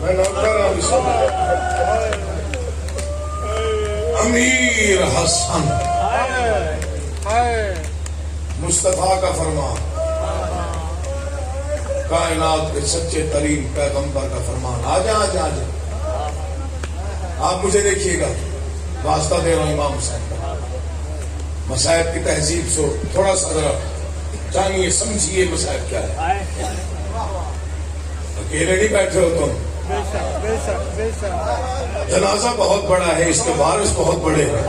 میں نوکر امیر حسن مصطفیٰ کا فرمان، کائنات کے سچے ترین پیغمبر کا فرمان. آ جا آپ مجھے دیکھیے گا، واسطہ دے رہا ہوں امام حسین کا. مصائب کی تہذیب سے تھوڑا سا ذرا جانیے سمجھیے مصائب کیا ہے. اکیلے نہیں بیٹھے ہو تم، جنازہ بہت بڑا ہے، اس کے وارث بہت بڑے ہیں،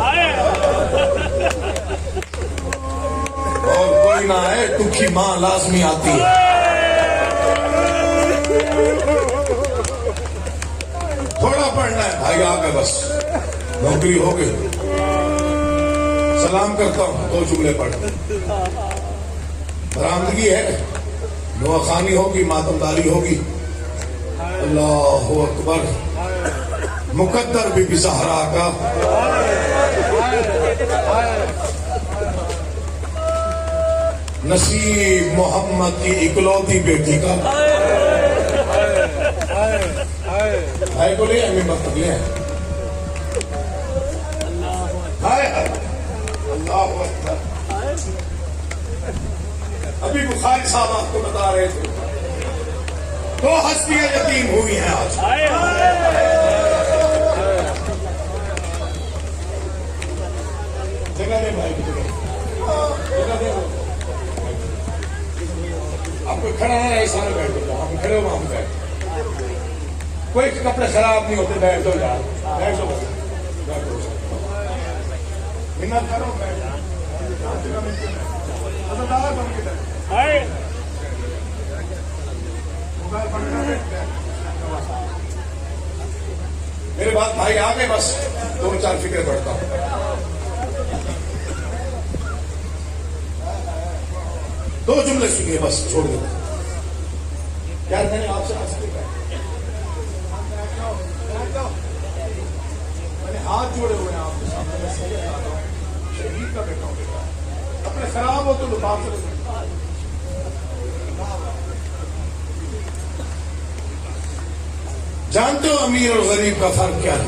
اور کوئی نہ ہے، دکھی ماں لازمی آتی ہے. تھوڑا پڑھنا ہے بھائی، آ گئے بس، نوکری ہو گئی. سلام کرتا ہوں، 2 جملے پڑھ. برآمدگی ہے، نواخانی ہوگی، ماتمداری ہوگی. اللہ اکبر. مقدر بی بی زہرا کا نصیب محمد کی اکلوتی بیٹی کا بھائی کو لے ہمیں مطلب لے. اللہ اکبر. ابھی بخاری صاحب آپ کو بتا رہے تھے 2 ہستیاں یتیم ہوئی ہیں آج. جگہ دے بھائی، جگہ دے. آپ کو کھڑا ہے ایسا نہ بیٹھ جاؤ، ہم کھڑے ہو، ہم بیٹھ. کوئی کپڑے خراب نہیں ہوتے، بیٹھ جاؤ یار، بیٹھ جاؤ. منت کرو، بیٹھ جاؤ. میرے بات بھائی آ گئے، بس 2-4 فکریں پڑھتا ہوں. دو جملے سنیے بس، چھوڑ دیں. کیا میں نے آپ سے میں نے ہاتھ جوڑے ہوئے ہیں آپ کے سامنے. میں صحیح بتا ہوں، شہید کا بیٹا ہوں. اپنے خراب ہو تو لباس سے جانتے ہو امیر اور غریب کا فرق کیا ہے؟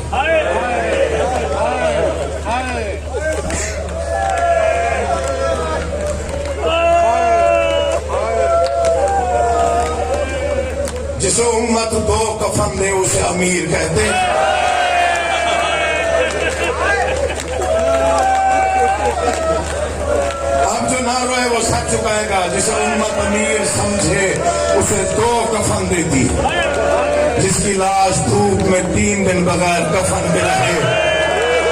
جسے امت 2 کفن دے اسے امیر کہتے ہیں. اب جو نہ روئے وہ سچ چکائے گا. جسے امت امیر سمجھے اسے 2 کفن دیتی. جس کی لاش دھوپ میں 3 دن بغیر کفن کے رہے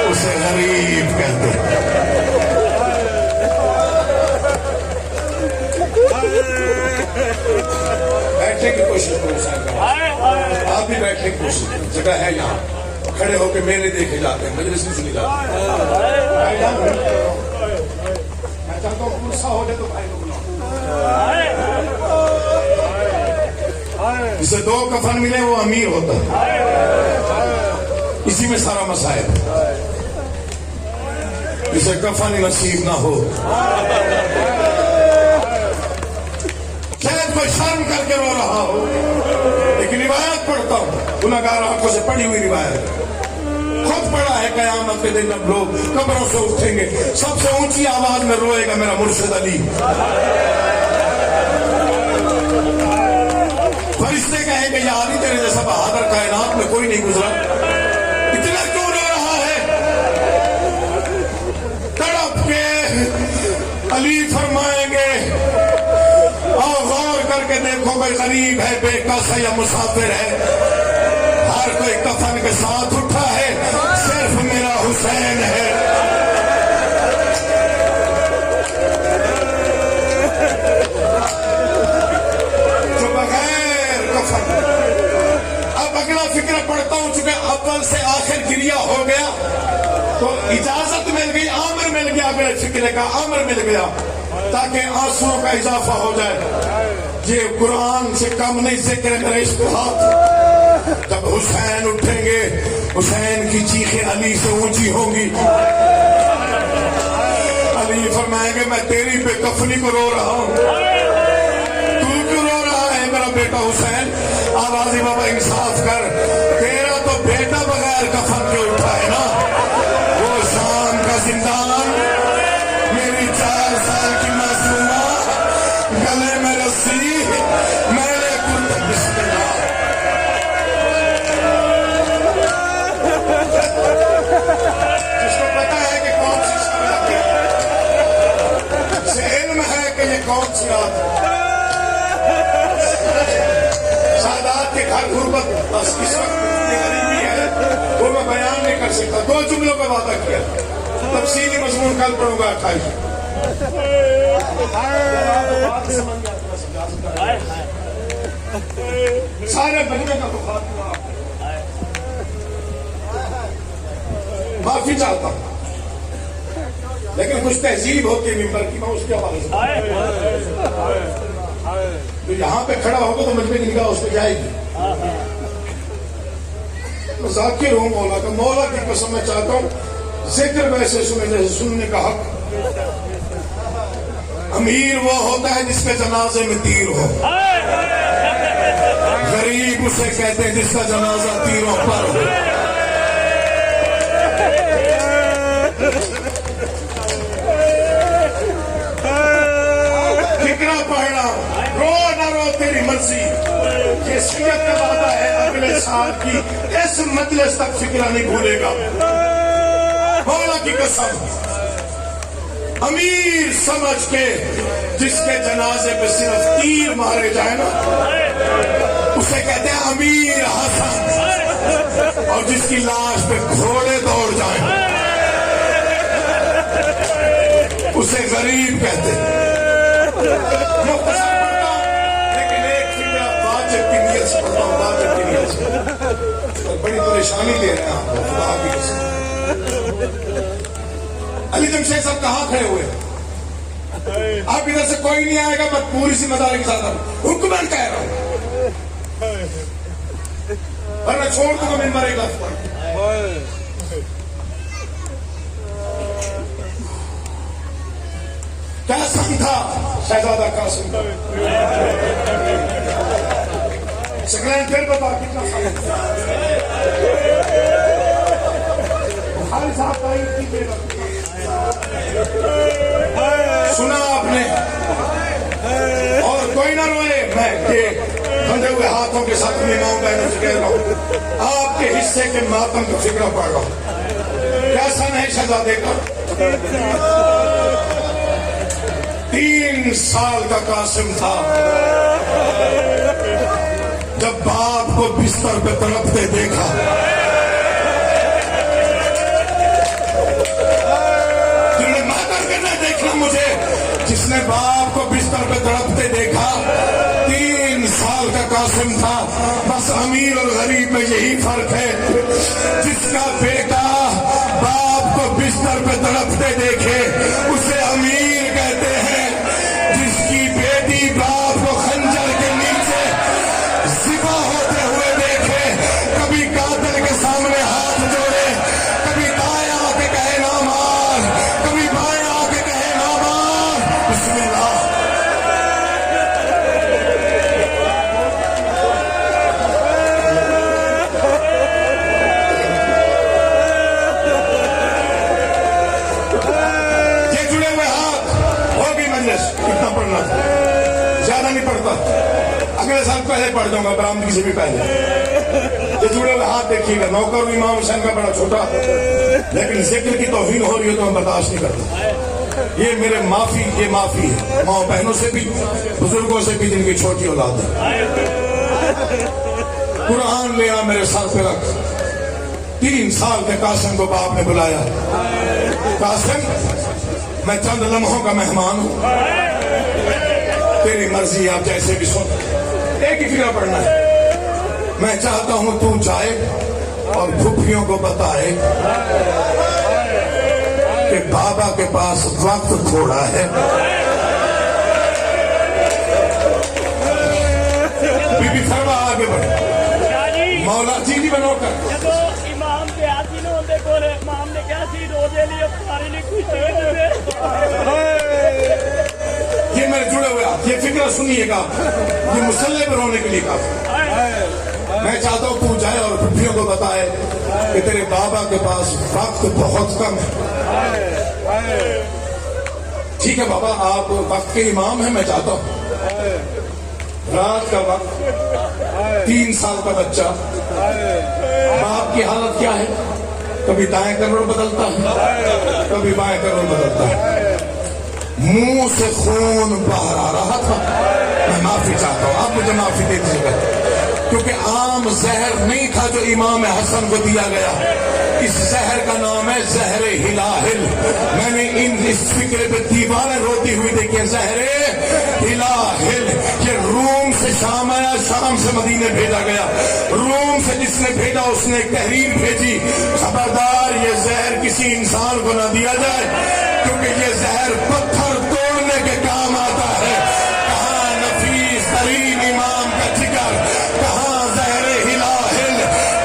اسے غریب کہتے. بیٹھنے کی کوشش کرو، آپ بھی بیٹھنے کی کوشش کرو. جگہ ہے یہاں، کھڑے ہو کے میلے دیکھے جاتے ہیں، مجلس نہیں سنی جاتی. میں چاہتا ہوں غصہ ہو جائے تو بھائی کو بلاؤ. جسے 2 کفن ملے وہ امیر ہوتا ہے. اسی میں سارا مسائل. جسے کفن نصیب نہ ہو، شاید کوئی شرم کر کے رو رہا ہو. ایک روایت پڑھتا ہوں، گناہگار آنکھوں سے پڑھی ہوئی روایت، خود پڑھا ہے. قیامت کے دن جب لوگ قبروں سے اٹھیں گے، سب سے اونچی آواز میں روئے گا میرا مرشد علی. فرشتے کہیں گے یا علی تیرے جیسا بہادر کائنات میں کوئی نہیں گزرا، اتنا کیوں رو رہا ہے؟ تڑپ کے علی فرمائیں گے اور غور کر کے دیکھو کوئی غریب ہے، بے کس ہے یا مسافر ہے، ہر کوئی کفن کے ساتھ اٹھا ہے، صرف میرا حسین ہے. اب اگلا فکر پڑھتا ہوں، چونکہ اول سے آخر گریا ہو گیا تو اجازت مل گئی، امر مل گیا، اگلے فکرے کا امر مل گیا تاکہ آنسوؤں کا اضافہ ہو جائے. یہ قرآن سے کم نہیں ذکر میرے اشتہار. جب حسین اٹھیں گے، حسین کی چیخیں علی سے اونچی ہوں گی. علی فرمائیں گے میں تیری بے کفنی کو رو رہا ہوں، تو کیوں رو رہا ہے میرا بیٹا حسین؟ آواز بابا انصاف کر تیرا تو بیٹا بغیر کفن کے اٹھا ہے نا، وہ شام کا زندان، میری 4 سال کی معصومہ گلے میں رسی، میرے کرتے بسم اللہ۔ جس کو پتا ہے کہ کون سی شامت ہے، اسے علم ہے کہ یہ کون سی رات ہے۔ سادات کے گھر غربت بس اس وقت اتنی غریبی ہے وہ میں بیان نہیں کر سکتا۔ 2 جملوں کا وعدہ کیا، تفصیلی مضمون کل پڑھوں گا 28۔ سارے بچے کا بخار معافی چاہتا ہوں، لیکن کچھ تہذیب ہوتی ہے ممبر کی، میں اس کے حوالے سے تو یہاں پہ کھڑا ہوگا تو مجمع کی نگاہ اس پہ جائے گی۔ میں ذاکر ہوں مولا کا، مولا کی قسم میں چاہتا ہوں ذکر ویسے سنے جیسے سننے کا حق۔ امیر وہ ہوتا ہے جس کے جنازے میں تیر ہو، غریب اسے کہتے ہیں جس کا جنازہ تیروں پر ہو۔ فکرہ پڑھنا، رو نہ رو تیری مرضی، یہ سیرت کا وعدہ ہے اگلے سال کی اس مجلس تک فکرہ نہیں بھولے گا، مولا کی قسم۔ امیر سمجھ کے جس کے جنازے پہ صرف تیر مارے جائے نا اسے کہتے ہیں امیر حسن، اور جس کی لاش پہ گھوڑے دوڑ جائیں اسے غریب کہتے ہیں۔ مختصر پڑھتا ہوں لیکن ایک فکرہ واجب کی نیت سے پڑھتا ہوں، واجب کی نیت سے، بڑی پریشانی دے رہے ہیں آپ کو خدا کی قسم۔ علی جمشید صاحب کہاں کھڑے ہوئے؟ آپ ادھر سے کوئی نہیں آئے گا، میں پوری ذمہ داری کے ساتھ حکمن کہہ رہا ہوں، ورنہ چھوڑ دوں گا ممبر ایک لفظ پر۔ کیا سن تھا شہزادہ قاسم کا؟ سکرین پھر بتا کتنا سن تھا؟ بخاری صاحب کا ایک سنا آپ نے، اور کوئی نہ روئے، میں بندھے ہوئے ہاتھوں کے ساتھ اپنی ماؤں بہنوں سے کہہ رہا ہوں آپ کے حصے کے ماتم کا فکرہ پڑھ رہا ہوں۔ کیا سن ہے شہزادے کا؟ 3 سال کا قاسم تھا جب باپ کو بستر پہ تڑپتے دیکھا، مجھے جس نے باپ کو بستر پہ تڑپتے دیکھا، 3 سال کا قاسم تھا۔ بس امیر اور غریب میں یہی فرق ہے، جس کا بیٹا باپ کو بستر پہ تڑپتے دیکھے اسے امیر کہتے ہیں، جس کی بیٹی باپ کو خنجر کے نیچے ذبح ہوتے ہوئے دیکھے، کبھی قاتل کے سامنے ہاتھ جوڑے، کبھی دائیں آ کے کہے نہ مار، کبھی بائیں آ کے کہے نہ مار، بسم اللہ۔ یہ جڑے ہوئے ہاتھ ہوگی مجلس، کتنا پڑھنا تھا، زیادہ نہیں پڑھتا، اگلے سال پہلے پڑھ جاؤں گا، برآمدگی سے بھی پہلے۔ یہ جڑے ہوئے ہاتھ دیکھیے گا، نوکر امام حسین کا بڑا چھوٹا، لیکن ذکر کی توہین ہو رہی ہے تو میں برداشت نہیں کرتا۔ یہ میرے معافی، یہ معافی ہے ماں بہنوں سے بھی، بزرگوں سے بھی جن کی چھوٹی اولاد ہے۔ قرآن لے آ میرے سر پہ رکھ۔ 3 سال کے قاسم کو باپ نے بلایا، قاسم میں چند لمحوں کا مہمان ہوں، تیری مرضی، آپ جیسے بھی سن، ایک ہی فکرہ پڑھنا ہے۔ میں چاہتا ہوں تو جائے اور پھپھیوں کو بتائے کہ بابا کے پاس وقت تھوڑا ہے، بی بی فرما آگے بڑھ، مولا جی بھی بنو کر امام کے آتی نہ ہوتے کولے، امام نے کیا سی روزے لیے پاری نے کچھ یہ میرے جڑے ہوئے آپ، یہ فکرہ سنیے گا، یہ مسلح پہ رونے کے لیے کافی۔ میں چاہتا ہوں تو جائے اور پھوپھیوں کو بتائے کہ تیرے بابا کے پاس وقت بہت کم ہے. ٹھیک ہے بابا، آپ وقت کے امام ہیں. میں چاہتا ہوں رات کا وقت 3 سال کا بچہ، باپ کی حالت کیا ہے؟ کبھی دائیں کروڑ بدلتا ہے، کبھی بائیں کروڑ بدلتا ہے. منہ سے خون باہر آ رہا تھا. میں معافی چاہتا ہوں، آپ مجھے معافی دے دیجیے گا، کیونکہ عام زہر نہیں تھا جو امام حسن کو دیا گیا. اس زہر کا نام ہے زہر ہلاہل. میں نے اس فکر پہ دیواریں روتی ہوئی دیکھی. زہر ہلاہل یہ روم سے شام آیا، شام سے مدینے بھیجا گیا. روم سے جس نے بھیجا اس نے ایک تحریر بھیجی، خبردار یہ زہر کسی انسان کو نہ دیا جائے، کیونکہ یہ زہر پتھر توڑنے کے کام آتا ہے. کہاں نفیس ترین امام کا جگر، کہاں زہر ہلاہل.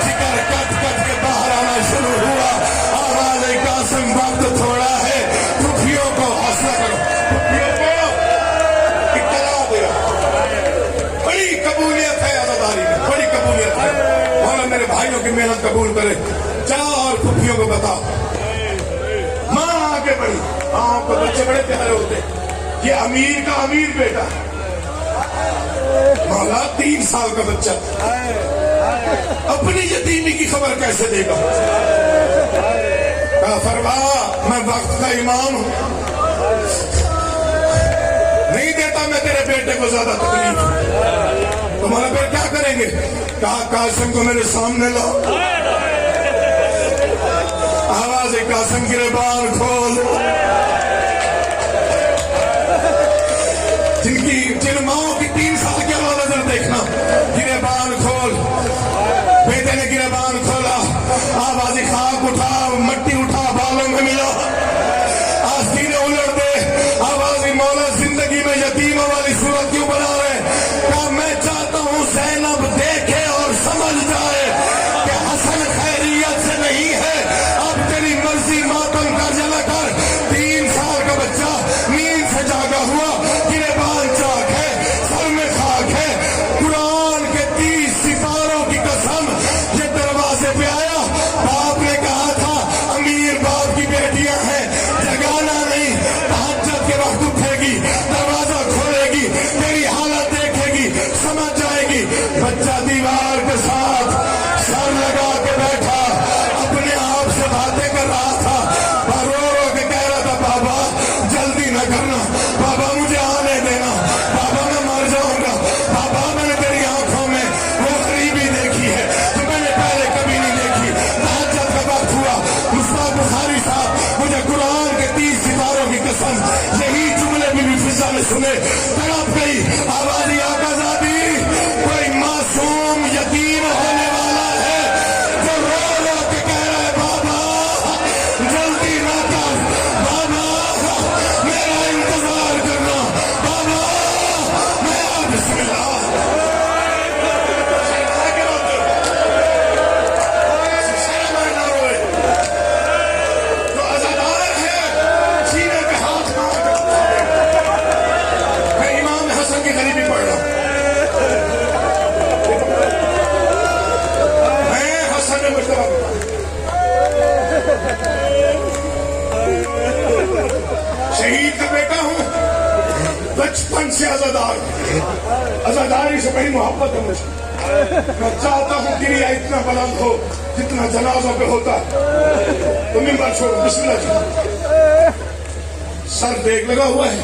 جگر کٹ کٹ کے باہر آنا شروع ہوا. آواز قاسم وقت تھوڑا ہے، پھوپھیوں کو حوصلہ کرو، پھوپھیوں کو اطلاع دیا. بڑی قبولیت ہے عزاداری میں، بڑی قبولیت ہے. مولا میرے بھائیوں کی محنت قبول کرے. جا اور پھوپھیوں کو بتا. ماں آگے بڑھی. ماں کو بچے بڑے پیارے ہوتے. یہ امیر کا امیر بیٹا، مولا 3 سال کا بچہ اپنی یتیمی کی خبر کیسے دے گا؟ کہا فرما میں وقت کا امام ہوں، نہیں دیتا میں تیرے بیٹے کو زیادہ تکلیف. تمہارے پھر کیا کریں گے؟ کہا قاسم کو میرے سامنے لاؤ. آواز قاسم گریبان کھول. جن ماؤں کی 3 سال کی اولاد نظر دیکھنا، گریبان کھول. بیٹے نے گریبان کھولا. آواز خاک اٹھا، مٹی اٹھا، بالوں میں ملا. آستینے الٹ دے. آواز مولا زندگی میں یتیموں والی صورت کیوں بنا رہے؟ کہا میں چاہتا ہوں زینب دیکھے اور سمجھ جائے کہ حسن خیریت سے نہیں ہے. اب تیری مرضی ماتم کا جلا کر. 3 سال کا بچہ نیند سے جاگا ہوا، گریبان چاک ہے، سر میں خاک ہے. قرآن کے 30 ستاروں کی قسم یہ دروازے پہ آیا. باپ نے کہا تھا امیر باپ کی بیٹیاں ہیں، جگانا نہیں. تہجد کے وقت اٹھے گی، دروازہ کھولے گی، تیری حالت دیکھے گی، سمجھ جائے گی. بچہ دیوار کے ساتھ سر لگا کے بیٹھا، اپنے آپ سے باتیں کر رہا تھا. رو رو کے کہہ رہا تھا بابا جلدی نہ کرنا، بابا مجھے آنے دینا، بابا میں مر جاؤں گا. بابا میں نے تیری آنکھوں میں وہ غریبی دیکھی ہے جو میں نے پہلے کبھی نہیں دیکھی. تہجد کا وقت ہوا. مصطفیٰ بخاری صاحب مجھے قرآن کے 30 ستاروں کی قسم یہی جملے بھی فضا میں سنے. تڑپ گئی. آواز آقازادی کوئی معصوم یتیم ہونے والا ہے جو رو رو کے کہہ رہا ہے بابا جلدی نہ کر، بابا میرا انتظار کرنا، بابا میں بسم اللہ. جو عزادار ہے سینے پہ ہاتھ مار کر. میں امام حسن کی غریبی پڑھ رہا ہوں. میں حسن مشتبہ شہید کا بیٹا ہوں. بچپن سے عزادار، عزاداری سے بڑی محبت ہے مجھے. میں چاہتا ہوں گریا اتنا بلند ہو جتنا جنازوں پہ ہوتا ہے. تو ممبر چھوڑو. بسم اللہ جی. سر دیکھ لگا ہوا ہے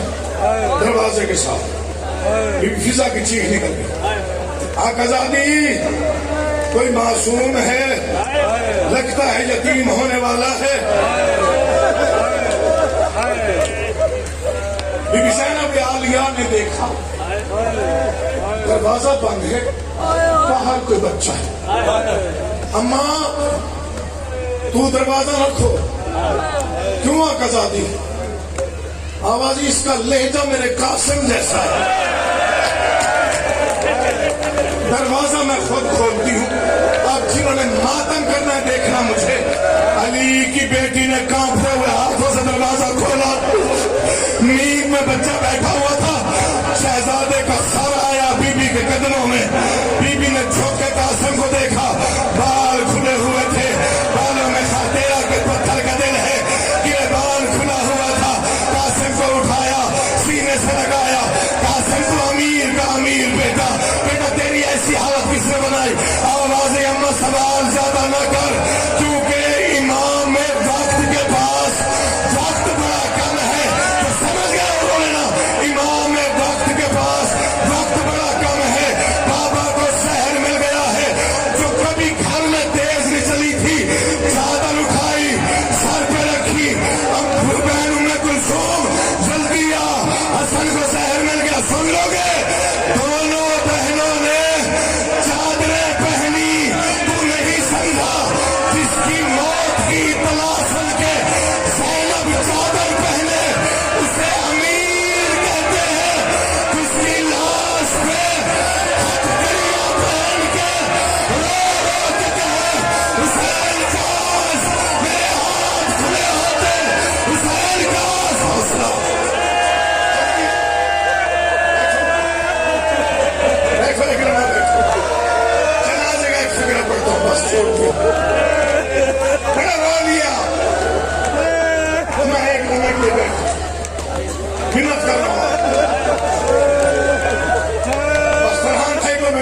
دروازے کے ساتھ. فضا کی چیخ نکل گئی. آقازادی کوئی معصوم ہے، لگتا ہے یتیم ہونے والا ہے. بی بی زینب عالیہ نے دیکھا دروازہ بند ہے، باہر کوئی بچہ ہے. اماں تو دروازہ رکھو. کیوں آقازادی؟ آواز اس کا لہجہ میرے قاسم جیسا ہے. دروازہ میں خود کھولتی ہوں. اب جنہوں نے ماتم کرنا ہے دیکھنا مجھے. علی کی بیٹی نے کانپتے ہوئے ہاتھوں سے دروازہ کھولا. نیند میں بچہ بیٹھا ہوا تھا. شہزادے کا سر آیا بی بی کے قدموں میں. بی بی نے جھوک کے قاسم کو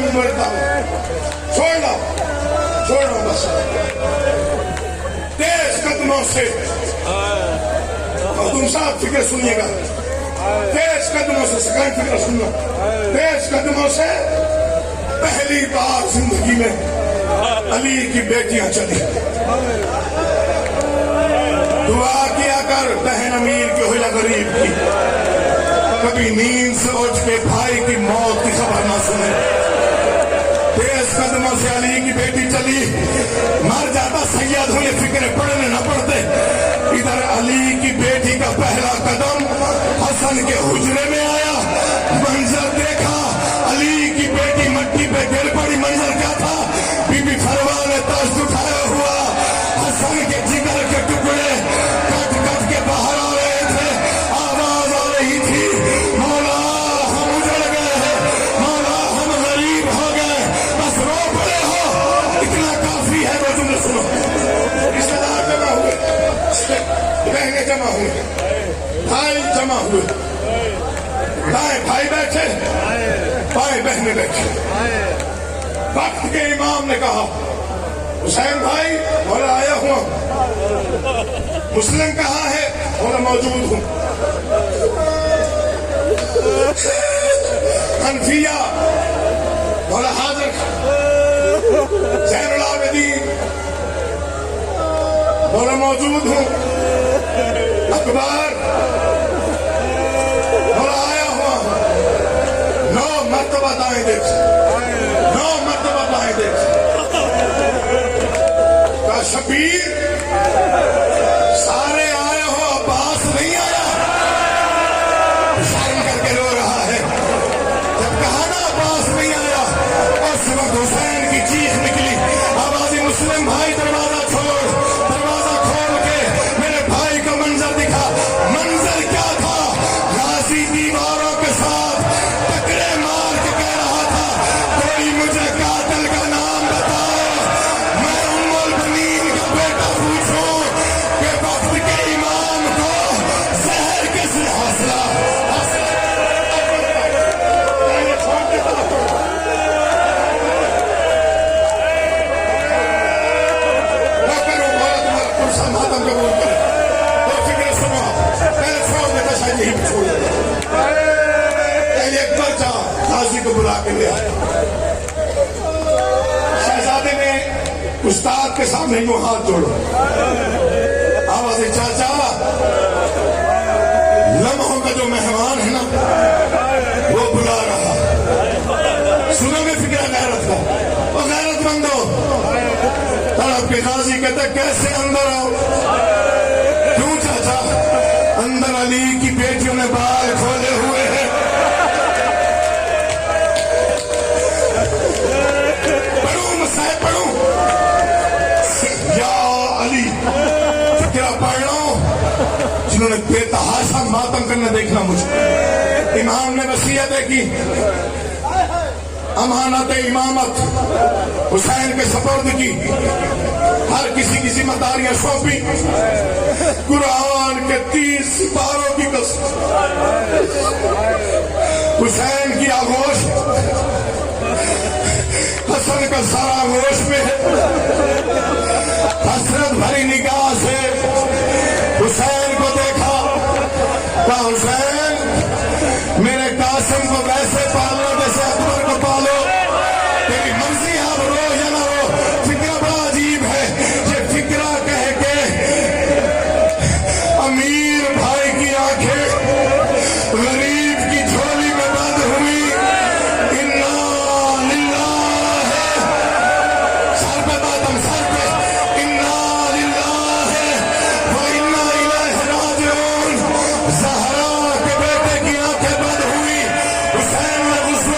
میں مرتا ہوں. چھوڑ دو بس. تیز قدموں سے اور تم صاحب فکر سنیے گا. تیز قدموں سے سکان فکر سننا. تیز قدموں سے پہلی بار زندگی میں علی کی بیٹیاں چلی. دعا کیا کر بہن امیر کی ہو یا غریب کی, کبھی نیند سے اٹھ کے بھائی کی موت کی خبر نہ سنے. تیز قدموں سے علی کی بیٹی چلی. مر جاتا سید ہوں, یہ فکر پڑھنے نہ پڑتے. ادھر علی کی بیٹی کا پہلا قدم حسن کے حجرے میں آیا. منظر دیکھا, علی کی بیٹی مٹی پہ گر پڑی. منظر کیا تھا؟ بی بی فروا نے تشت اٹھایا ہوا, حسن کے جگر کے ٹکڑے کٹ کٹ کے باہر آ رہے تھے. آواز آ رہی تھی, مولا ہم اجڑ گئے ہیں, مولا ہم غریب ہو گئے, بس رو پڑے ہو, اتنا کافی ہے. وہ تم نے سنو, رشتے دار جمع ہوئے, بہنیں جمع ہوئے, بھائی جمع ہوئے. دائیں بھائی بیٹھے, بائیں بہنیں بیٹھے. وقت کے امام نے کہا, حسین بھائی مولا آیا ہوا. مسلم کہاں ہے؟ مولا موجود ہوں. حنفیہ مولا حاضر. زین العابدین مولا موجود ہوں. اکبر مولا آیا ہوا. 9 مرتبہ دائیں دیکھ, 9 مرتبہ دائیں دیکھ. کا شبیر سارے آئے ہو, عباس نہیں آیا. شرم کر کے رو رہا ہے. جب کہا نا عباس نہیں آیا, اس وقت حسین کی چیخ نکلی, آواز مسلم بھائی دروازہ چھوڑ. دروازہ کھول کے میرے بھائی کو منظر دکھا. منظر کیا تھا؟ غازی دیواروں کے ساتھ ٹکرے مار کے کہہ رہا تھا, کوئی مجھے قاتل کا نام بتاؤ, میں ام البنین کا بیٹا پوچھوں کہ وقت کے امام کو زہر کس نے حوصلہ. ماتم قبول کرے تو فکر سنو, پہلے چھوڑ دیتا شاید یہی چھوڑ دیتا. پہلے اکبر جا غازی کو بلا کے لے آیا. شہزادے نے استاد کے سامنے یوں ہاتھ جوڑا. آواز چاچا, لمحوں کا جو مہمان ہے نا وہ بلا رہا. سنو میں فکر غیرت کا, وہ غیرت مند ہو. تڑپ کے غازی کہتا کیسے اندر آؤ. کیوں چاچا؟ اندر علی کی بیٹیوں نے بال کھولے ہوئے ہیں. پڑھوں مسائل پڑھوں, یا علی فکرہ پڑھ رہا ہوں جنہوں نے بے تحاشا ماتم کرنا دیکھنا مجھے. امام نے وصیتیں کی, امانت امامت حسین کے سپرد کی, ہر کسی کی ذمہ داریاں سونپی. قرآن کے 30 سپاروں کی قسم, حسین کی آغوش, حسن کا سارا آغوش میں ہے. حسرت بھری نگاہ سے حسین کو دیکھا, کہا حسین میرے قاسم کو ویسے پالو جیسے اکبر کو پالو, تیری مرضی ہے, اب رو یا نہ رو. فکرہ بڑا عجیب ہے. یہ فکرہ کہہ کے امیر بھائی کی آنکھیں غریب کی جھولی میں بند ہوئی. انا للہ ہے, سر پہ باتم, سر پہ انا للہ ہے و انا الیہ راجعون. زہرا کے بیٹے کی آنکھیں بند ہوئی. حسین نے غسل